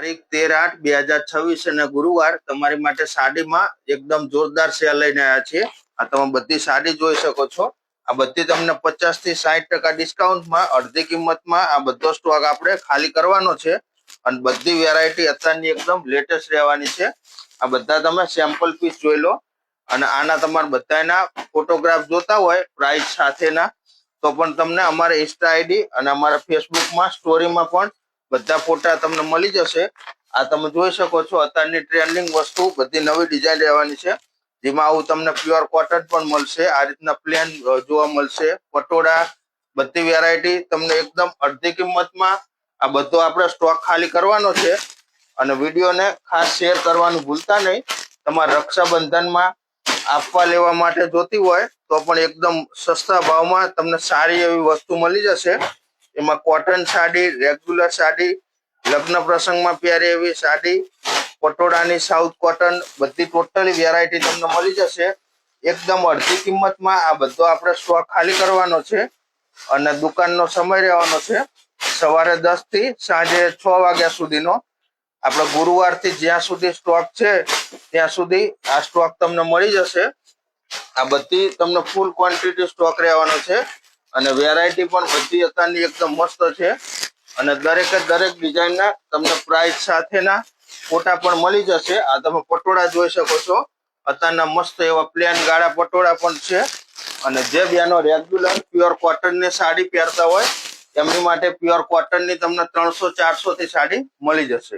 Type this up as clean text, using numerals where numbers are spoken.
તારીખ 13/8/2026 અને ગુરુવાર તમારી માટે સાડીમાં એકદમ જોરદાર સેલ લઈને આવ્યા છીએ। આ તમે બધી સાડી જોઈ શકો છો। આ બધી તમને 50 થી 60% ડિસ્કાઉન્ટમાં અડધી કિંમતમાં આ બધો સ્ટોક આપણે ખાલી કરવાનો છે અને બધી વેરાયટી અત્યારની એકદમ લેટેસ્ટ રહેવાની છે। આ બધા તમે સેમ્પલ પીસ જોઈ લો અને આના તમારા બધાના ફોટોગ્રાફ જોતા હોય પ્રાઇસ સાથેના તો પણ તમને અમારા ઇન્સ્ટા આઈડી અને અમારા ફેસબુકમાં સ્ટોરીમાં પણ બધા ફોટા તમને મળી જશે। આ તમે જોઈ શકો છો અત્યારની ટ્રેન્ડિંગ વસ્તુ બધી નવી ડિઝાઇન રહેવાની છે જેમાં આવું તમને પ્યોર કોટન પણ મળશે। આ રીતના પ્લેન જોવા મળશે પટોળા બધી વેરાયટી તમને એકદમ અડધી કિંમતમાં આ બધો આપણે સ્ટોક ખાલી કરવાનો છે અને વિડીયોને ખાસ શેર કરવાનું ભૂલતા નહીં। તમારા રક્ષાબંધનમાં આપવા લેવા માટે જોતી હોય તો પણ એકદમ સસ્તા ભાવમાં તમને સારી એવી વસ્તુ મળી જશે। એમાં કોટન સાડી રેગ્યુલર સાડી લગ્ન પ્રસંગમાં પહેરે એવી સાડી પટોળાની સાઉથ કોટન બધી ટોટલી વેરાયટી તમને મળી જશે એકદમ અડધી કિંમતમાં। આ બધો આપણે સ્ટોક ખાલી કરવાનો છે અને દુકાનનો સમય રહેવાનો છે સવારે 10 થી સાંજે 6 વાગ્યા સુધીનો। આપણે ગુરુવારથી જ્યાં સુધી સ્ટોક છે ત્યાં સુધી આ સ્ટોક તમને મળી જશે। આ બધી તમને ફૂલ ક્વોન્ટિટી સ્ટોક રહેવાનો છે અને વેરાયટી પણ બધી અત્યારની એકદમ મસ્ત છે અને દરેકે દરેક ડિઝાઇનના તમને પ્રાઇસ સાથેના ફોટા પણ મળી જશે। આ તમે પટોળા જોઈ શકો છો અત્યારના મસ્ત એવા પ્લેન ગાળા પટોળા પણ છે અને જે બેનો રેગ્યુલર પ્યોર કોટનની સાડી પહેરતા હોય એમની માટે પ્યોર કોટનની તમને 300-400 થી સાડી મળી જશે।